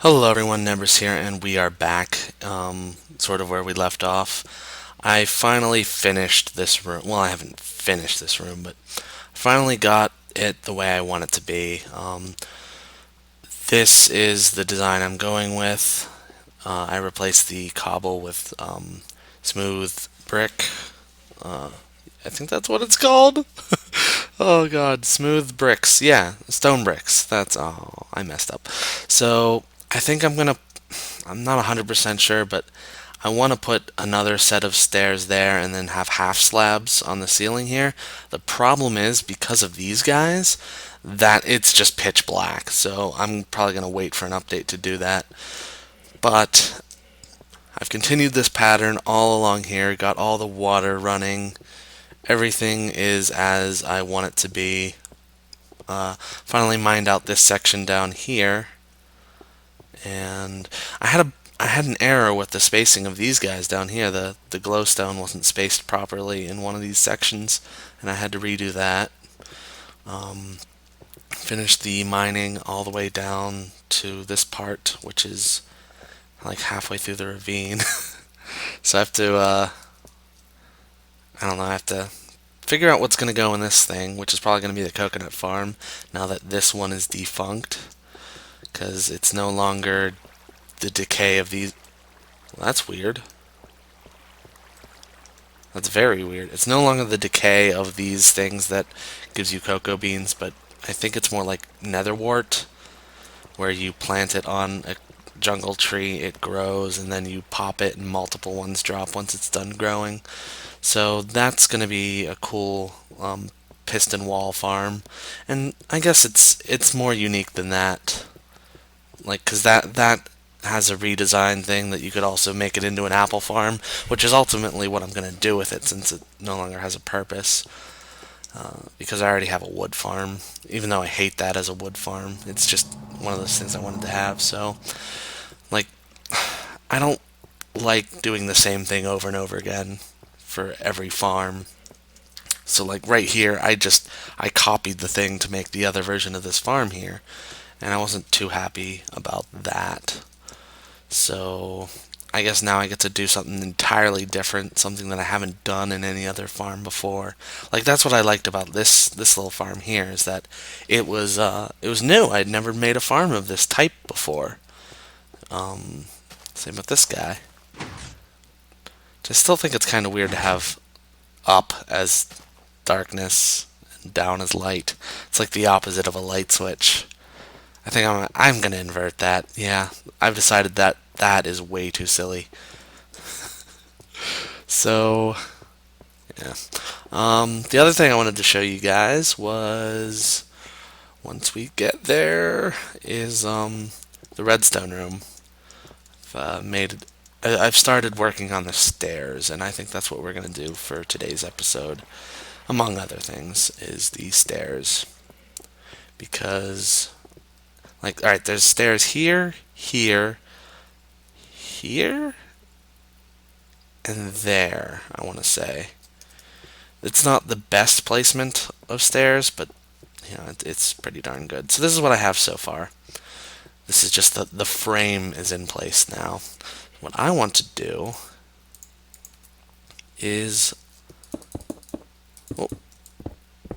Hello everyone, Nebris here, and we are back, sort of where we left off. I finally finished this room. Well, I haven't finished this room, but finally got it the way I want it to be. This is the design I'm going with. I replaced the cobble with smooth brick. Uh, I think that's what it's called. Oh god, smooth bricks. Yeah, stone bricks. I messed up. So I think I'm not 100% sure, but I want to put another set of stairs there and then have half slabs on the ceiling here. The problem is, because of these guys, that it's just pitch black. So I'm probably going to wait for an update to do that. But I've continued this pattern all along here, got all the water running. Everything is as I want it to be. Finally mined out this section down here, and I had an error with the spacing of these guys down here. The glowstone wasn't spaced properly in one of these sections, and I had to redo that. Um, Finished the mining all the way down to this part, which is like halfway through the ravine. So I have to, I don't know, I have to figure out what's going to go in this thing, which is probably going to be the coconut farm now that this one is defunct, because it's no longer the decay of these. Well, that's weird. That's very weird. It's no longer the decay of these things that gives you cocoa beans, but I think it's more like netherwort, where you plant it on a jungle tree, it grows, and then you pop it and multiple ones drop once it's done growing. So that's going to be a cool piston wall farm, and I guess it's more unique than that. Like, because that has a redesign thing that you could also make it into an apple farm, which is ultimately what I'm going to do with it since it no longer has a purpose. Because I already have a wood farm, even though I hate that as a wood farm. It's just one of those things I wanted to have. So, like, I don't like doing the same thing over and over again for every farm. So, like, right here, I copied the thing to make the other version of this farm here, and I wasn't too happy about that. So I guess now I get to do something entirely different, something that I haven't done in any other farm before. Like, that's what I liked about this little farm here, is that it was new. I'd never made a farm of this type before. Um, Same with this guy. I still think it's kind of weird to have up as darkness and down as light. It's like the opposite of a light switch. I'm gonna invert that. Yeah, I've decided that that is way too silly. So yeah. The other thing I wanted to show you guys was, once we get there, is the redstone room. I've started working on the stairs, and I think that's what we're gonna do for today's episode, among other things, is the stairs. Because, like, all right, there's stairs here, here, here, and there, I want to say. It's not the best placement of stairs, but it's pretty darn good. So this is what I have so far. This is just the frame is in place now. What I want to do is, oh,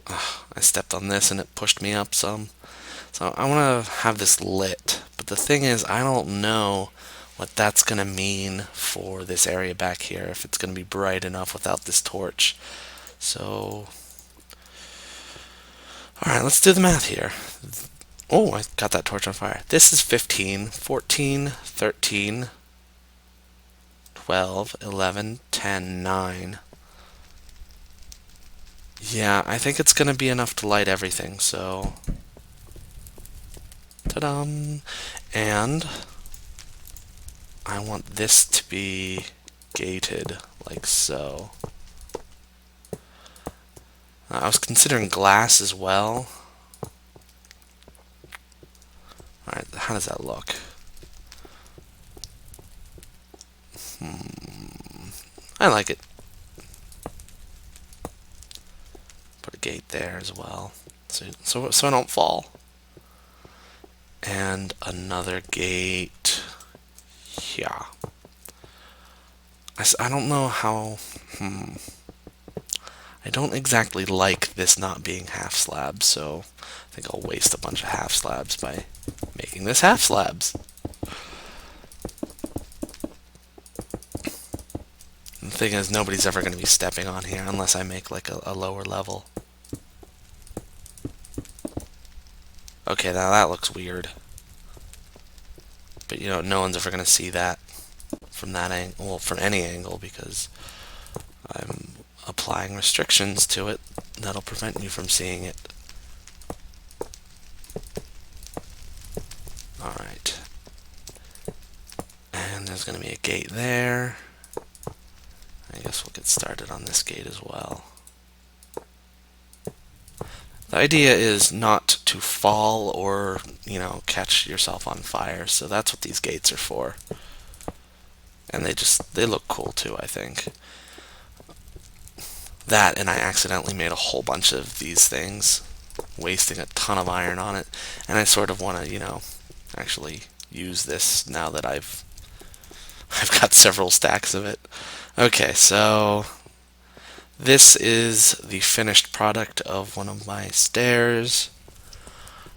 I stepped on this and it pushed me up some. So I want to have this lit, but the thing is, I don't know what that's going to mean for this area back here, if it's going to be bright enough without this torch. So, alright, let's do the math here. Oh, I got that torch on fire. This is 15, 14, 13, 12, 11, 10, 9. Yeah, I think it's going to be enough to light everything, so... Ta-dum! And I want this to be gated, like so. I was considering glass as well. Alright, how does that look? I like it. Put a gate there as well, so I don't fall. And another gate. Yeah. I don't know how... I don't exactly like this not being half slabs, so I think I'll waste a bunch of half slabs by making this half slabs. The thing is, nobody's ever going to be stepping on here unless I make like a lower level. Okay, now that looks weird. But you know, no one's ever going to see that from that angle, well, from any angle, because I'm applying restrictions to it that'll prevent you from seeing it. Alright. And there's going to be a gate there. I guess we'll get started on this gate as well. The idea is not to fall or, you know, catch yourself on fire, so that's what these gates are for. And they look cool too, I think. That, and I accidentally made a whole bunch of these things, wasting a ton of iron on it, and I sort of want to, you know, actually use this now that I've got several stacks of it. Okay, so this is the finished product of one of my stairs.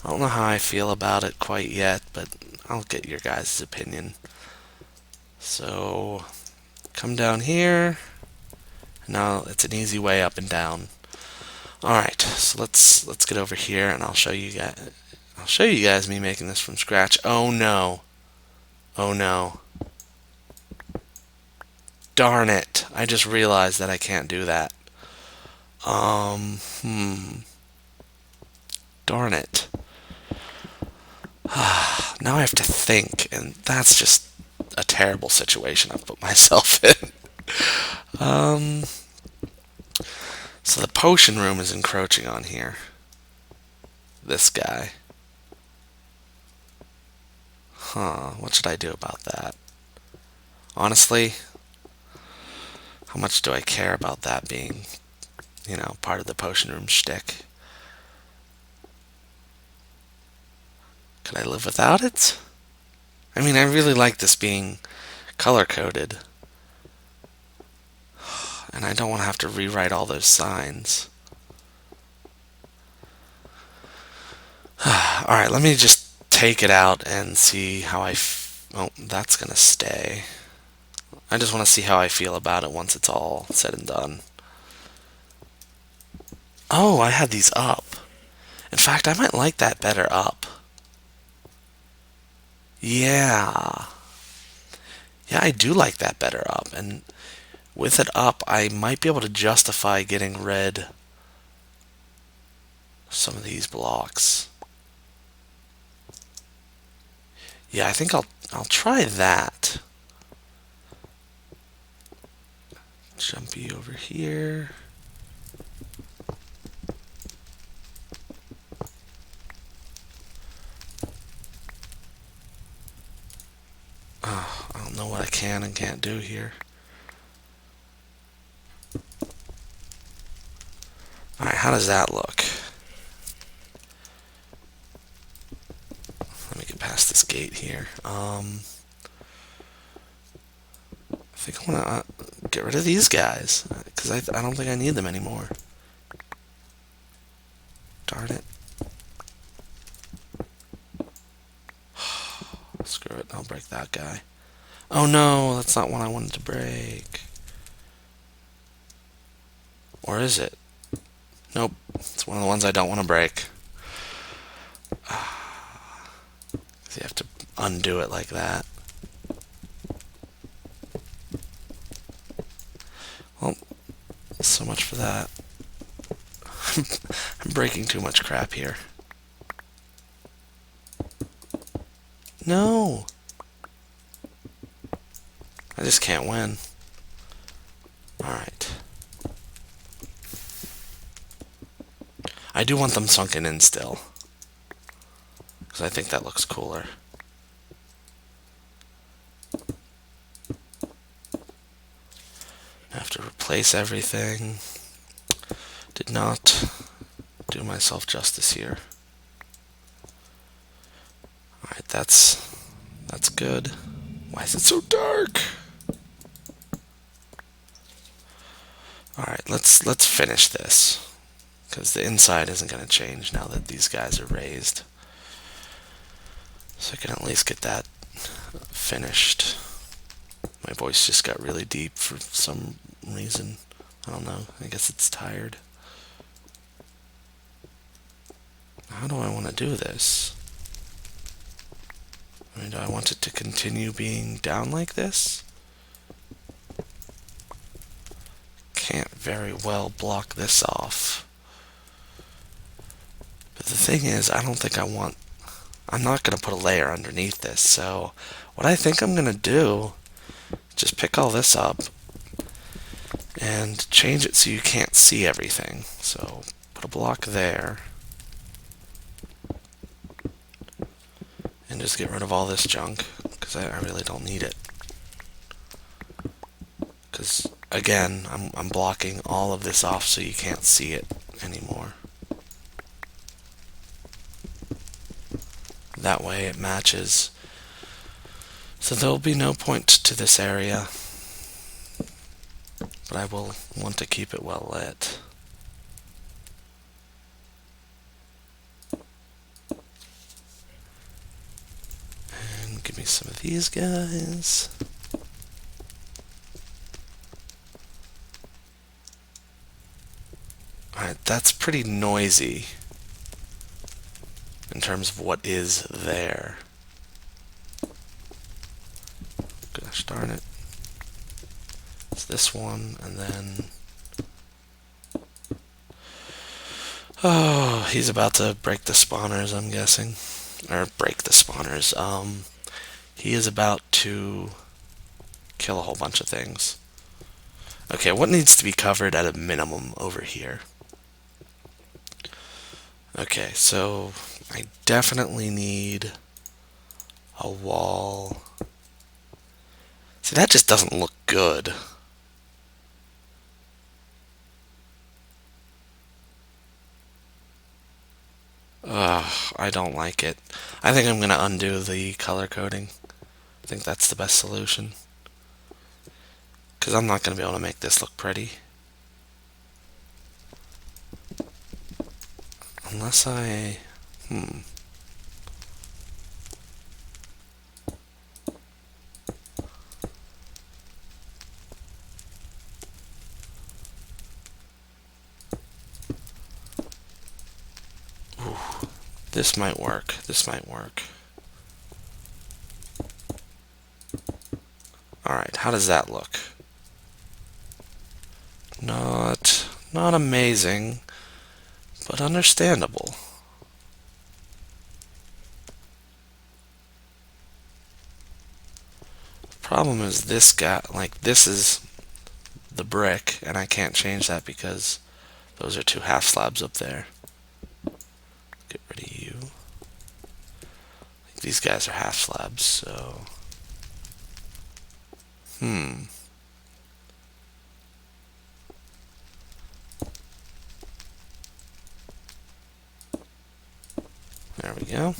I don't know how I feel about it quite yet, but I'll get your guys' opinion. So, come down here. Now it's an easy way up and down. Alright, so let's get over here and I'll show you guys me making this from scratch. Oh no. Oh no. Darn it. I just realized that I can't do that. Darn it. Now I have to think, and that's just a terrible situation I've put myself in. So the potion room is encroaching on here. This guy. What should I do about that? Honestly, how much do I care about that being, you know, part of the potion room shtick? Could I live without it? I mean, I really like this being color-coded. And I don't want to have to rewrite all those signs. Alright, let me just take it out and see how oh, that's gonna stay. I just want to see how I feel about it once it's all said and done. Oh, I had these up. In fact, I might like that better up. Yeah. Yeah, I do like that better up. And with it up, I might be able to justify getting rid of some of these blocks. Yeah, I think I'll try that. Jumpy over here. Oh, I don't know what I can and can't do here. Alright, how does that look? Let me get past this gate here. I think I want to get rid of these guys, because I don't think I need them anymore. Darn it. Screw it, I'll break that guy. Oh no, that's not one I wanted to break. Or is it? Nope, it's one of the ones I don't want to break. You have to undo it like that. Well, so much for that. I'm breaking too much crap here. No! I just can't win. Alright. I do want them sunken in still, because I think that looks cooler. I have to replace everything. Did not do myself justice here. that's good. Why is it so dark? Alright, let's finish this. Because the inside isn't going to change now that these guys are raised. So I can at least get that finished. My voice just got really deep for some reason. I don't know. I guess it's tired. How do I want to do this? I mean, do I want it to continue being down like this? Can't very well block this off. But the thing is, I don't think I'm not going to put a layer underneath this, so what I think I'm going to do, just pick all this up and change it so you can't see everything. So put a block there. And just get rid of all this junk, because I really don't need it. Because, again, I'm blocking all of this off so you can't see it anymore. That way it matches. So there'll be no point to this area. But I will want to keep it well lit. And give me some of these guys. Alright, that's pretty noisy in terms of what is there. Gosh darn it. It's this one, and then... Oh, he's about to break the spawners, I'm guessing. Or break the spawners. He is about to kill a whole bunch of things. Okay, what needs to be covered at a minimum over here? Okay, so I definitely need a wall. See, that just doesn't look good. Ugh, I don't like it. I think I'm going to undo the color coding. I think that's the best solution. Because I'm not going to be able to make this look pretty. Unless I... Ooh, this might work. This might work. Alright, how does that look? Not amazing, but understandable. Problem is this guy, like, this is the brick, and I can't change that because those are two half slabs up there. Get rid of you. These guys are half slabs, so... There we go.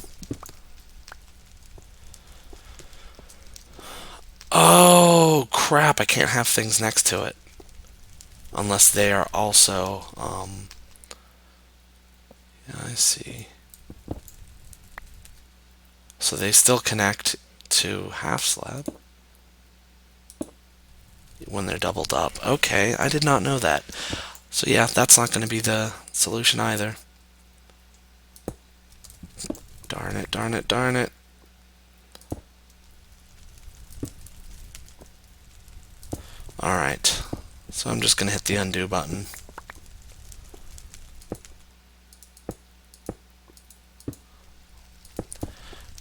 Oh, crap, I can't have things next to it. Unless they are also, yeah, I see. So they still connect to half slab when they're doubled up. Okay, I did not know that. So yeah, that's not going to be the solution either. Darn it, darn it, darn it. Alright, so I'm just going to hit the undo button.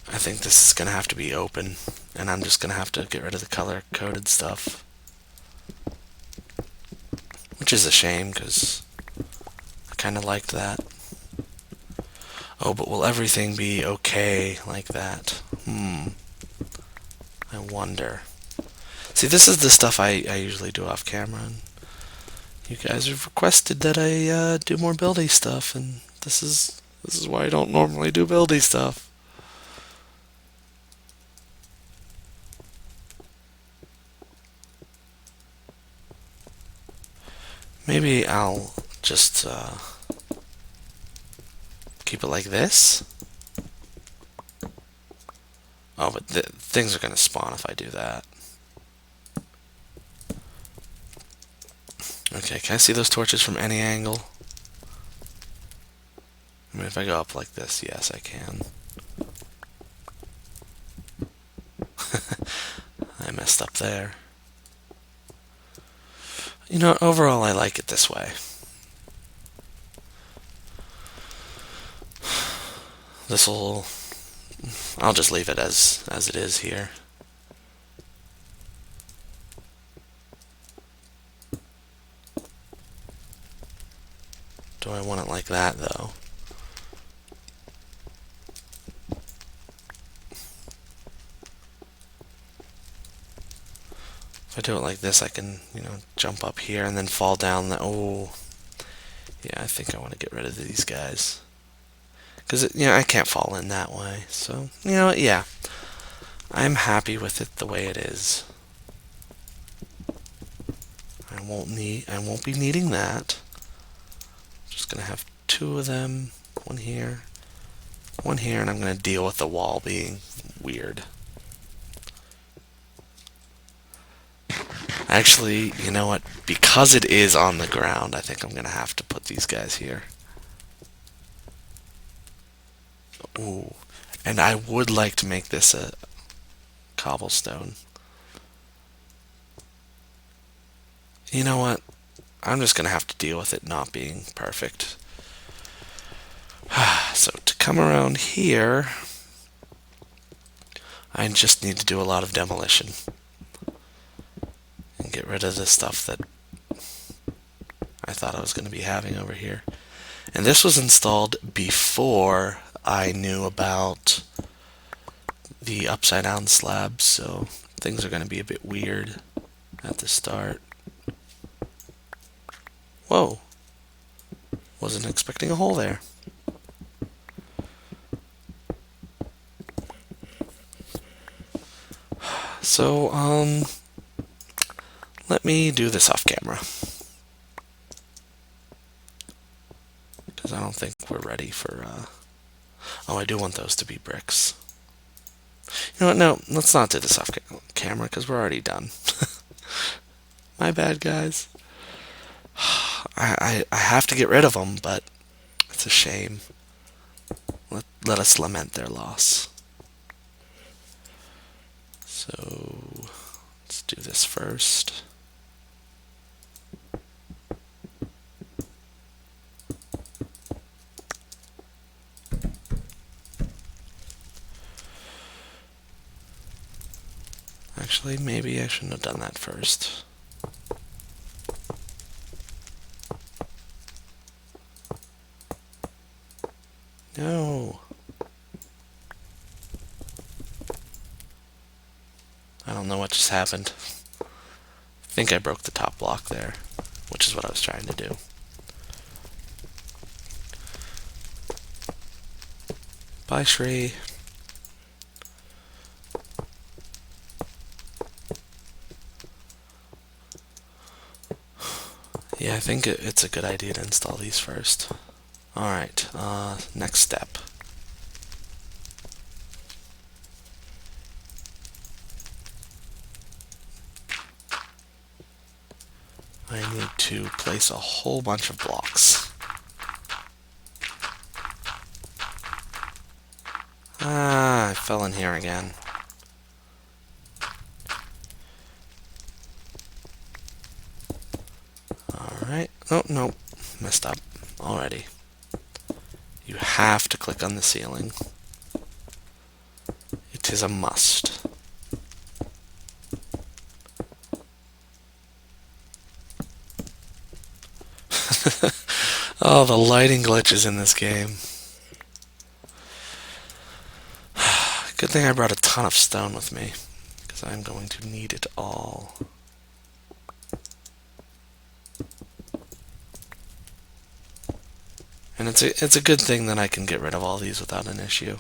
I think this is going to have to be open, and I'm just going to have to get rid of the color-coded stuff. Which is a shame, because I kind of liked that. Oh, but will everything be okay like that? I wonder. See, this is the stuff I usually do off camera, and you guys have requested that I do more buildy stuff, and this is why I don't normally do buildy stuff. Maybe I'll just keep it like this. Oh, but things are going to spawn if I do that. Okay, can I see those torches from any angle? I mean, if I go up like this, yes, I can. I messed up there. You know, overall, I like it this way. This'll... I'll just leave it as it is here. Do I want it like that, though? If I do it like this, I can, jump up here and then fall down the... Oh, yeah, I think I want to get rid of these guys. Because, I can't fall in that way. So, yeah. I'm happy with it the way it is. I won't be needing that. Just gonna have two of them. One here, and I'm gonna deal with the wall being weird. Actually, you know what? Because it is on the ground, I think I'm gonna have to put these guys here. Ooh. And I would like to make this a cobblestone. You know what? I'm just gonna have to deal with it not being perfect. So to come around here, I just need to do a lot of demolition. And get rid of the stuff that I thought I was going to be having over here. And this was installed before I knew about the upside down slabs, so things are going to be a bit weird at the start. Whoa. Wasn't expecting a hole there. So, let me do this off camera. Because I don't think we're ready for, Oh, I do want those to be bricks. You know what, no, let's not do this off camera, because we're already done. My bad, guys. I have to get rid of them, but it's a shame. Let us lament their loss. So, let's do this first. Actually, maybe I shouldn't have done that first. No. I don't know what just happened. I think I broke the top block there, which is what I was trying to do. Bye, Shri. Yeah, I think it's a good idea to install these first. Alright, next step. I need to place a whole bunch of blocks. Ah, I fell in here again. Alright. Oh, no. Messed up already. You have to click on the ceiling. It is a must. Oh, the lighting glitches in this game. Good thing I brought a ton of stone with me, because I'm going to need it all. And it's a good thing that I can get rid of all these without an issue.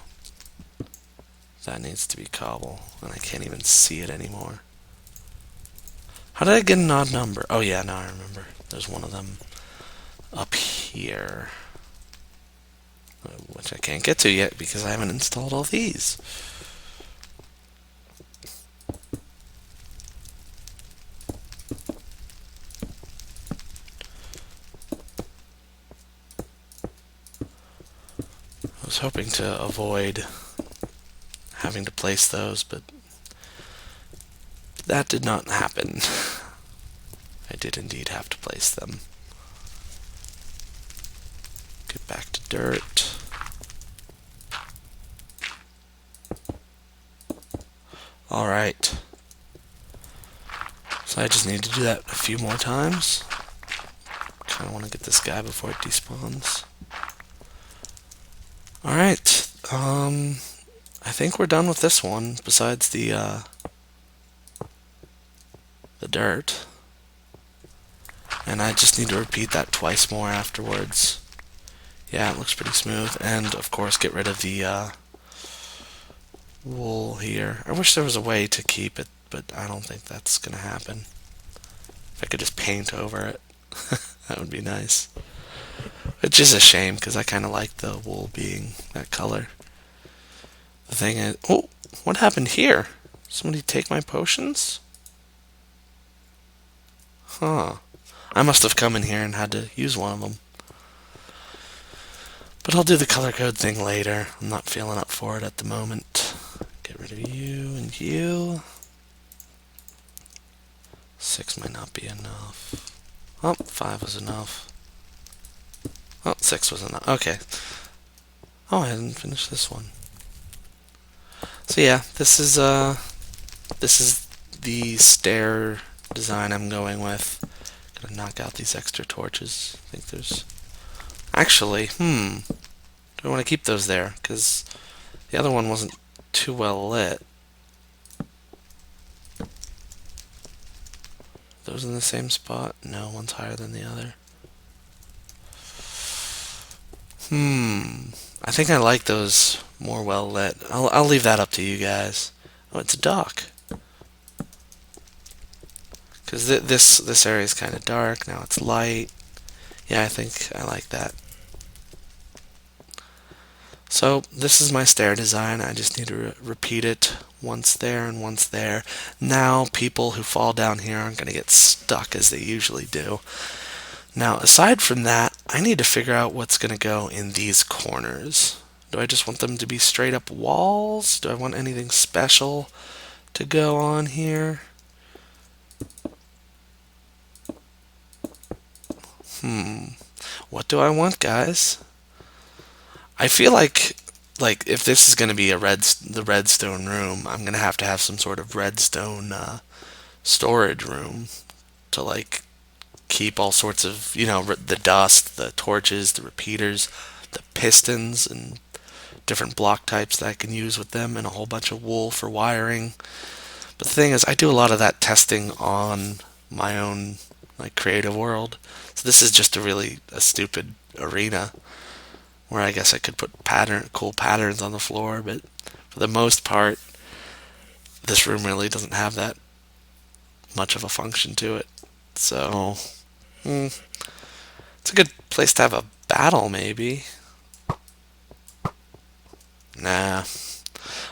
That needs to be cobble, and I can't even see it anymore. How did I get an odd number? Oh yeah, now I remember. There's one of them up here, which I can't get to yet because I haven't installed all these. I was hoping to avoid having to place those, but that did not happen. I did indeed have to place them. Get back to dirt. Alright. So I just need to do that a few more times. Kinda wanna get this guy before it despawns. Alright. I think we're done with this one, besides the dirt. And I just need to repeat that twice more afterwards. Yeah, it looks pretty smooth. And, of course, get rid of the wool here. I wish there was a way to keep it, but I don't think that's gonna happen. If I could just paint over it, that would be nice. Which is a shame, because I kind of like the wool being that color. The thing is... Oh! What happened here? Somebody take my potions? Huh. I must have come in here and had to use one of them. But I'll do the color code thing later. I'm not feeling up for it at the moment. Get rid of you and you. 6 might not be enough. Oh, 5 was enough. Oh, 6 was enough. Okay. Oh, I hadn't finished this one. So yeah, this is the stair design I'm going with. Gonna knock out these extra torches. I think there's... Actually, do I want to keep those there? Because the other one wasn't too well lit. Those in the same spot? No, one's higher than the other. I think I like those more well lit. I'll leave that up to you guys. Oh, it's a dock. Because this area is kind of dark. Now it's light. Yeah, I think I like that. So this is my stair design. I just need to repeat it once there and once there. Now people who fall down here aren't going to get stuck as they usually do. Now aside from that, I need to figure out what's going to go in these corners. Do I just want them to be straight up walls? Do I want anything special to go on here? What do I want, guys? I feel like if this is going to be the redstone room, I'm going to have some sort of redstone storage room to like keep all sorts of, the dust, the torches, the repeaters, the pistons, and different block types that I can use with them, and a whole bunch of wool for wiring. But the thing is, I do a lot of that testing on my own creative world. So this is just a stupid arena where I guess I could put cool patterns on the floor, but for the most part, this room really doesn't have that much of a function to it. So, it's a good place to have a battle, maybe. Nah.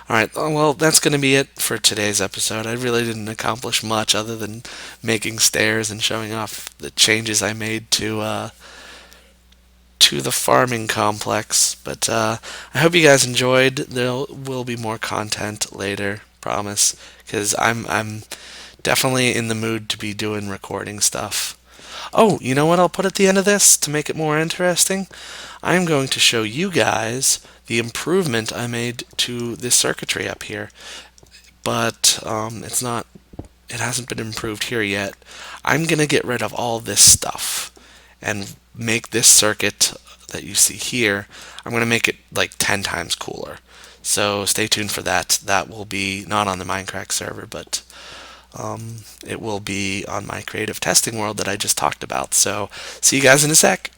Alright, well, that's going to be it for today's episode. I really didn't accomplish much other than making stairs and showing off the changes I made to the farming complex. But I hope you guys enjoyed. There will be more content later, promise, because I'm definitely in the mood to be doing recording stuff. Oh, you know what I'll put at the end of this to make it more interesting? I'm going to show you guys the improvement I made to this circuitry up here. But it hasn't been improved here yet. I'm going to get rid of all this stuff and make this circuit that you see here, I'm going to make it like 10 times cooler. So stay tuned for that. That will be not on the Mindcrack server, but it will be on my creative testing world that I just talked about. So see you guys in a sec.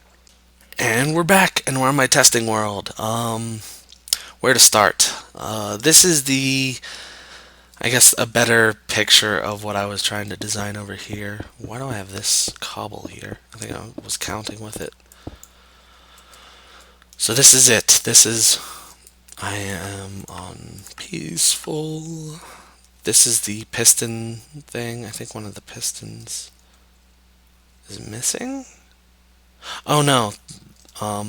And we're back, and we're on my testing world. Where to start? This is the I guess a better picture of what I was trying to design over here. Why do I have this cobble here? I think I was counting with it. So this is it. I am on peaceful. This is the piston thing. I think one of the pistons is missing. Oh no,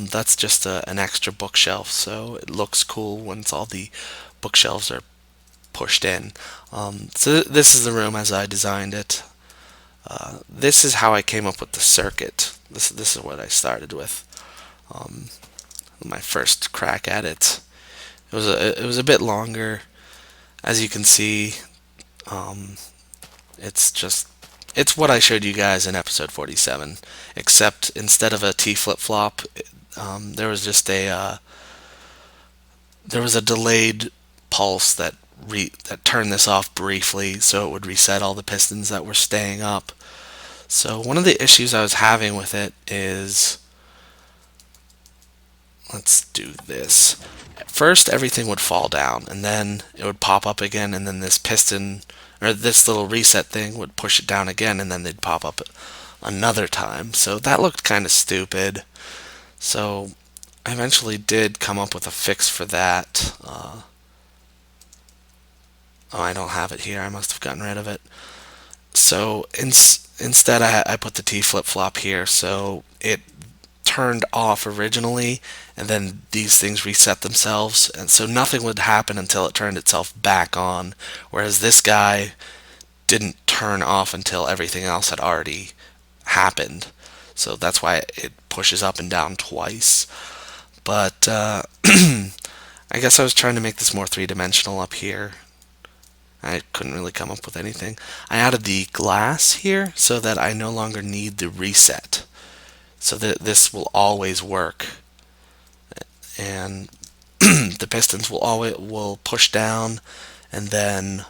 that's just an extra bookshelf, so it looks cool once all the bookshelves are pushed in. So this is the room as I designed it. This is how I came up with the circuit. This is what I started with. Um, my first crack at it. It was a bit longer, as you can see. Um, it's just it's what I showed you guys in episode 47, except instead of a T flip flop, there was just there was a delayed pulse that turned this off briefly, so it would reset all the pistons that were staying up. So one of the issues I was having with it is, let's do this. At first, everything would fall down, and then it would pop up again, and then this piston or this little reset thing would push it down again, and then they'd pop up another time. So that looked kind of stupid. So I eventually did come up with a fix for that. Oh, I don't have it here. I must have gotten rid of it. So instead, I put the T flip flop here, so it turned off originally, and then these things reset themselves, and so nothing would happen until it turned itself back on. Whereas this guy didn't turn off until everything else had already happened. So that's why it pushes up and down twice. But I guess I was trying to make this more three-dimensional up here. I couldn't really come up with anything. I added the glass here so that I no longer need the reset. So that this will always work. And the pistons will push down, and then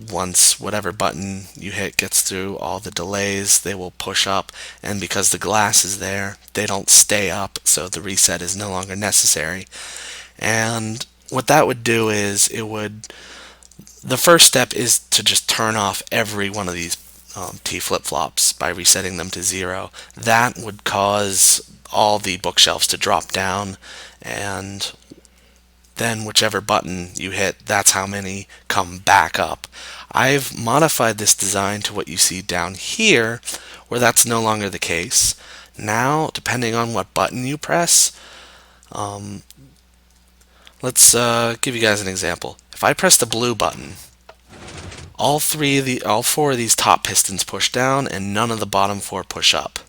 once whatever button you hit gets through all the delays, they will push up, and because the glass is there, they don't stay up, so the reset is no longer necessary. And what that would do is the first step is to just turn off every one of these T flip-flops by resetting them to 0. That would cause all the bookshelves to drop down, and then whichever button you hit, that's how many come back up. I've modified this design to what you see down here, where that's no longer the case. Now, depending on what button you press, um, let's give you guys an example. If I press the blue button, all four of these top pistons push down, and none of the bottom 4 push up.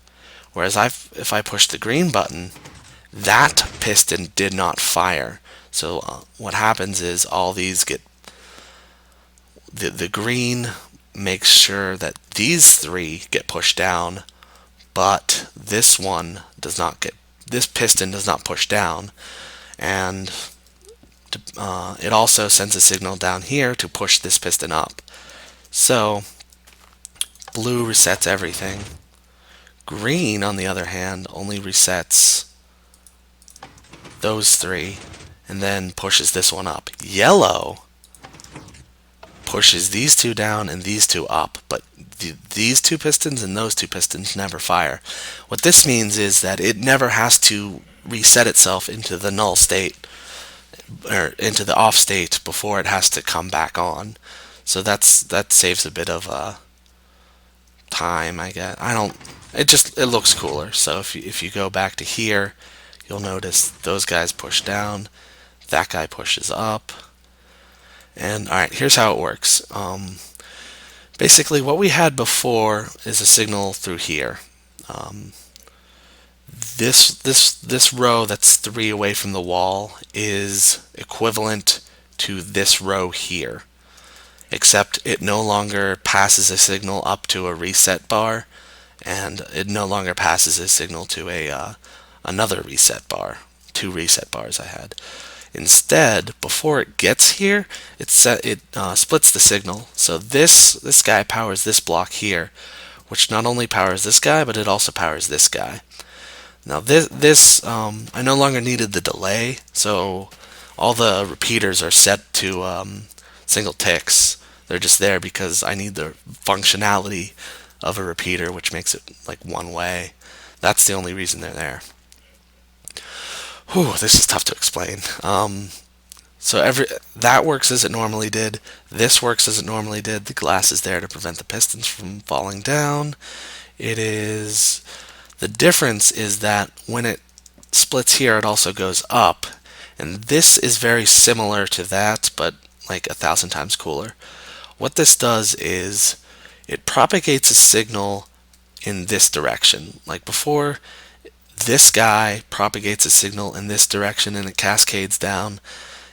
Whereas if I push the green button, that piston did not fire. So what happens is all these get the green makes sure that these 3 get pushed down, but this piston does not push down, and it also sends a signal down here to push this piston up. So blue resets everything. Green, on the other hand, only resets those 3 and then pushes this one up. Yellow pushes these 2 down and these 2 up, but these 2 pistons and those 2 pistons never fire. What this means is that it never has to reset itself into the null state or into the off state before it has to come back on. So that saves a bit of time, I guess. It looks cooler. So if you go back to here, you'll notice those guys push down, that guy pushes up. And alright, here's how it works. Basically, what we had before is a signal through here. This row that's 3 away from the wall is equivalent to this row here, except it no longer passes a signal up to a reset bar, and it no longer passes a signal to another reset bar. 2 reset bars I had. Instead, before it gets here, it splits the signal. So this guy powers this block here, which not only powers this guy, but it also powers this guy. Now I no longer needed the delay, so all the repeaters are set to single ticks. They're just there because I need the functionality of a repeater, which makes it like one way. That's the only reason they're there. Whew, this is tough to explain. So that works as it normally did. This works as it normally did. The glass is there to prevent the pistons from falling down. It is the difference is that when it splits here, it also goes up, and this is very similar to that, but like 1,000 times cooler. What this does is it propagates a signal in this direction. Like before, this guy propagates a signal in this direction and it cascades down,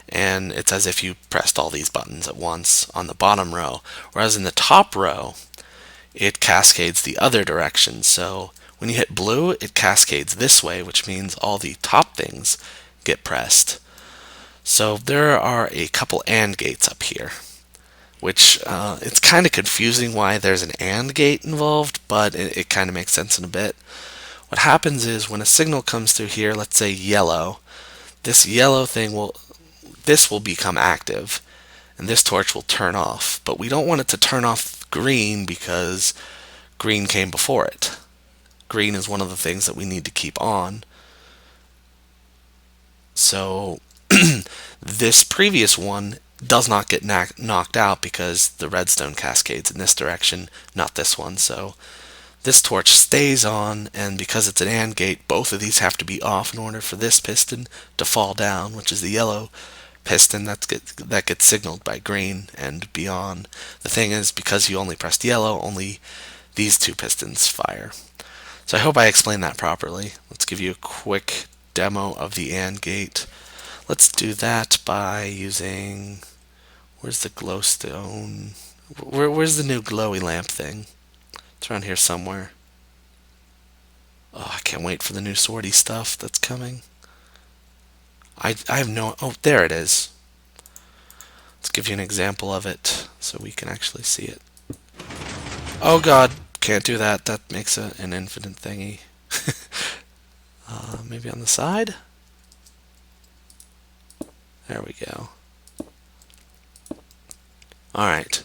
and it's as if you pressed all these buttons at once on the bottom row. Whereas in the top row, it cascades the other direction. So when you hit blue, it cascades this way, which means all the top things get pressed. So there are a couple AND gates up here, which it's kind of confusing why there's an AND gate involved, but it kind of makes sense in a bit. What happens is when a signal comes through here, let's say yellow, this yellow thing will become active, and this torch will turn off. But we don't want it to turn off green because green came before it. Green is one of the things that we need to keep on. So this previous one does not get knocked out because the redstone cascades in this direction, not this one. So this torch stays on, and because it's an AND gate, both of these have to be off in order for this piston to fall down, which is the yellow piston that gets signaled by green and be on. The thing is, because you only pressed yellow, only these two pistons fire. So I hope I explained that properly. Let's give you a quick demo of the AND gate. Let's do that by using... Where's the glowstone? Where's the new glowy lamp thing? It's around here somewhere. Oh, I can't wait for the new swordy stuff that's coming. I have no... Oh, there it is. Let's give you an example of it so we can actually see it. Oh god, can't do that. That makes an infinite thingy. Maybe on the side? There we go. Alright,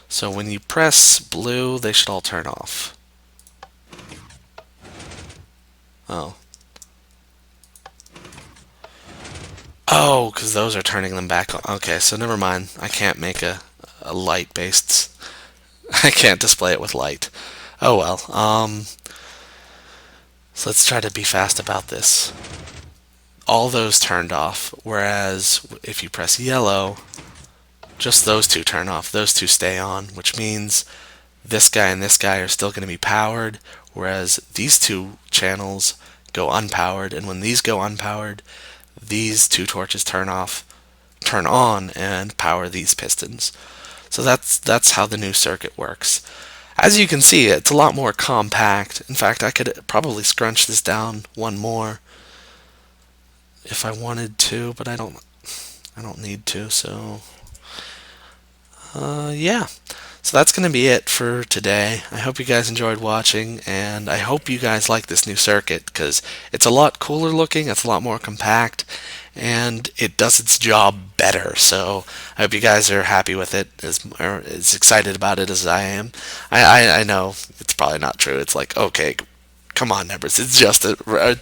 so when you press blue, they should all turn off. Oh. Oh, because those are turning them back on. Okay, so never mind. I can't make a light-based... I can't display it with light. Oh well. So let's try to be fast about this. All those turned off, whereas if you press yellow, just those two turn off. Those two stay on, which means this guy and this guy are still going to be powered, whereas these two channels go unpowered, and when these go unpowered, these two torches turn on, and power these pistons. So that's how the new circuit works. As you can see, it's a lot more compact. In fact, I could probably scrunch this down one more if I wanted to, but I don't need to, so yeah. So that's going to be it for today. I hope you guys enjoyed watching, and I hope you guys like this new circuit, because it's a lot cooler looking, it's a lot more compact, and it does its job better. So I hope you guys are happy with it, or as excited about it as I am. I know it's probably not true. It's like, okay, come on, Nebris, it's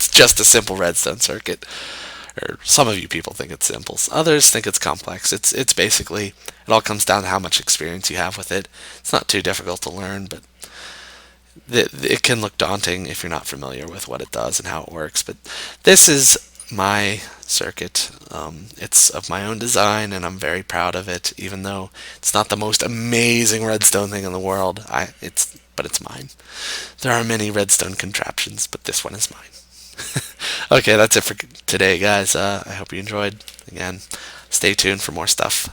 just a simple redstone circuit. Or some of you people think it's simple. Others think it's complex. It's basically, it all comes down to how much experience you have with it. It's not too difficult to learn, but it can look daunting if you're not familiar with what it does and how it works. But this is my circuit. It's of my own design, and I'm very proud of it, even though it's not the most amazing redstone thing in the world. But it's mine. There are many redstone contraptions, but this one is mine. Okay, that's it for today, guys. I hope you enjoyed. Again, stay tuned for more stuff.